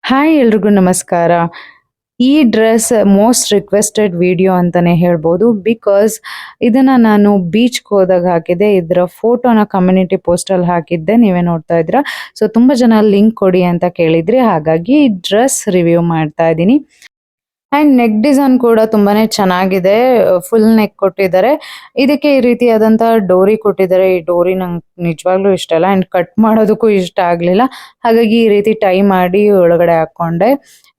Hi ಎಲ್ರಿಗೂ ನಮಸ್ಕಾರ. ಈ ಡ್ರೆಸ್ ಮೋಸ್ಟ್ ರಿಕ್ವೆಸ್ಟೆಡ್ ವಿಡಿಯೋ ಅಂತಾನೆ ಹೇಳ್ಬೋದು. ಬಿಕಾಸ್ ಇದನ್ನ ನಾನು ಬೀಚ್ಗೆ ಹೋದಾಗ ಹಾಕಿದ್ದೆ. ಇದರ ಫೋಟೋನ ಕಮ್ಯುನಿಟಿ ಪೋಸ್ಟಲ್ಲಿ ಹಾಕಿದ್ದೆ, ನೀವೇ ನೋಡ್ತಾ ಇದ್ರ. ಸೊ ತುಂಬಾ ಜನ ಲಿಂಕ್ ಕೊಡಿ ಅಂತ ಕೇಳಿದ್ರಿ, ಹಾಗಾಗಿ ಡ್ರೆಸ್ ರಿವ್ಯೂ ಮಾಡ್ತಾ ಇದ್ದೀನಿ. ಅಂಡ್ ನೆಕ್ ಡಿಸೈನ್ ಕೂಡ ತುಂಬಾನೇ ಚೆನ್ನಾಗಿದೆ. ಫುಲ್ ನೆಕ್ ಕೊಟ್ಟಿದ್ದಾರೆ. ಇದಕ್ಕೆ ಈ ರೀತಿಯಾದಂತಹ ಡೋರಿ ಕೊಟ್ಟಿದ್ದಾರೆ. ಈ ಡೋರಿ ನಂಗೆ ನಿಜವಾಗ್ಲೂ ಇಷ್ಟ ಇಲ್ಲ ಅಂಡ್ ಕಟ್ ಮಾಡೋದಕ್ಕೂ ಇಷ್ಟ ಆಗ್ಲಿಲ್ಲ. ಹಾಗಾಗಿ ಈ ರೀತಿ ಟೈ ಮಾಡಿ ಒಳಗಡೆ ಹಾಕೊಂಡೆ.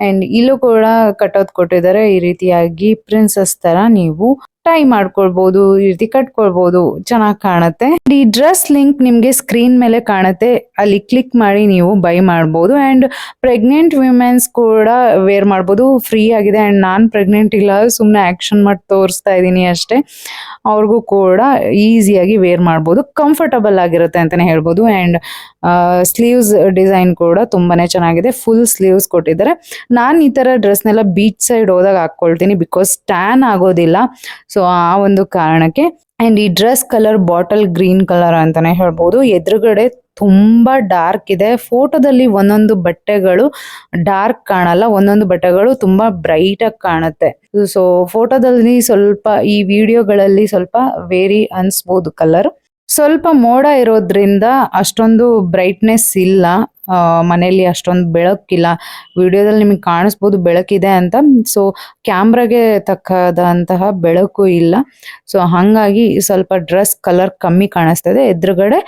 ಅಂಡ್ ಇಲ್ಲೂ ಕೂಡ ಕಟೌಟ್ ಕೊಟ್ಟಿದ್ದಾರೆ. ಈ ರೀತಿಯಾಗಿ ಪ್ರಿನ್ಸಸ್ ತರ ನೀವು ಟೈ ಮಾಡ್ಕೊಳ್ಬಹುದು, ಈ ರೀತಿ ಕಟ್ಕೊಳ್ಬಹುದು, ಚೆನ್ನಾಗಿ ಕಾಣುತ್ತೆ. ಈ ಡ್ರೆಸ್ ಲಿಂಕ್ ನಿಮ್ಗೆ ಸ್ಕ್ರೀನ್ ಮೇಲೆ ಕಾಣುತ್ತೆ, ಅಲ್ಲಿ ಕ್ಲಿಕ್ ಮಾಡಿ ನೀವು ಬೈ ಮಾಡಬಹುದು. ಅಂಡ್ ಪ್ರೆಗ್ನೆಂಟ್ ವಿಮೆನ್ಸ್ ಕೂಡ ವೇರ್ ಮಾಡಬಹುದು, ಫ್ರೀ ಆಗಿದೆ. ಅಂಡ್ ನಾನ್ ಪ್ರೆಗ್ನೆಂಟ್ ಇಲ್ಲ, ಸುಮ್ಮನೆ ಆಕ್ಷನ್ ಮಾಡಿ ತೋರಿಸ್ತಾ ಇದ್ದೀನಿ ಅಷ್ಟೇ. ಅವ್ರಿಗೂ ಕೂಡ ಈಸಿಯಾಗಿ ವೇರ್ ಮಾಡಬಹುದು, ಕಂಫರ್ಟಬಲ್ ಆಗಿರುತ್ತೆ ಅಂತಾನೆ ಹೇಳ್ಬೋದು. ಅಂಡ್ ಸ್ಲೀವ್ಸ್ ಡಿಸೈನ್ ಕೂಡ ತುಂಬಾನೇ ಚೆನ್ನಾಗಿದೆ, ಫುಲ್ ಸ್ಲೀವ್ಸ್ ಕೊಟ್ಟಿದ್ದಾರೆ. ನಾನು ಈ ತರ ಡ್ರೆಸ್ನೆಲ್ಲ ಬೀಚ್ ಸೈಡ್ ಹೋದಾಗ ಹಾಕೊಳ್ತೀನಿ, ಬಿಕಾಸ್ ಟ್ಯಾನ್ ಆಗೋದಿಲ್ಲ. ಸೊ ಆ ಒಂದು ಕಾರಣಕ್ಕೆ. ಅಂಡ್ ಈ dress colour bottle green colour ಅಂತಾನೆ ಹೇಳ್ಬೋದು. ಎದುರುಗಡೆ ತುಂಬಾ ಡಾರ್ಕ್ ಇದೆ. ಫೋಟೋದಲ್ಲಿ ಒಂದೊಂದು ಬಟ್ಟೆಗಳು ಡಾರ್ಕ್ ಕಾಣಲ್ಲ, ಒಂದೊಂದು ಬಟ್ಟೆಗಳು ತುಂಬಾ ಬ್ರೈಟ್ ಆಗಿ ಕಾಣುತ್ತೆ. ಸೊ ಫೋಟೋದಲ್ಲಿ ಸ್ವಲ್ಪ, ಈ ವಿಡಿಯೋಗಳಲ್ಲಿ ಸ್ವಲ್ಪ ವೇರಿ ಅನ್ಸ್ಬೋದು ಕಲರ್. ಸ್ವಲ್ಪ ಮೋಡ ಇರೋದ್ರಿಂದ ಅಷ್ಟೊಂದು ಬ್ರೈಟ್ನೆಸ್ ಇಲ್ಲ. ಮನೆಯಲ್ಲಿ ಅಷ್ಟೊಂದು ಬೆಳಕಿಲ್ಲ. ವಿಡಿಯೋದಲ್ಲಿ ನಿಮಗೆ ಕಾಣಿಸ್ಬೋದು ಬೆಳಕಿದೆ ಅಂತ. ಸೊ ಕ್ಯಾಮ್ರಾಗೆ ತಕ್ಕದಂತಹ ಬೆಳಕು ಇಲ್ಲ. ಸೊ ಹಾಗಾಗಿ ಸ್ವಲ್ಪ ಡ್ರೆಸ್ ಕಲರ್ ಕಮ್ಮಿ ಕಾಣಿಸ್ತದೆ. ಎದುರುಗಡೆ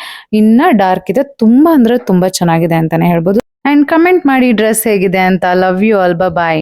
ಇನ್ನ ಡಾರ್ಕ್ ಇದೆ. ತುಂಬಾ ಅಂದ್ರೆ ತುಂಬಾ ಚೆನ್ನಾಗಿದೆ ಅಂತಾನೆ ಹೇಳ್ಬೋದು. ಅಂಡ್ ಕಮೆಂಟ್ ಮಾಡಿ ಡ್ರೆಸ್ ಹೇಗಿದೆ ಅಂತ. Love you all, bye.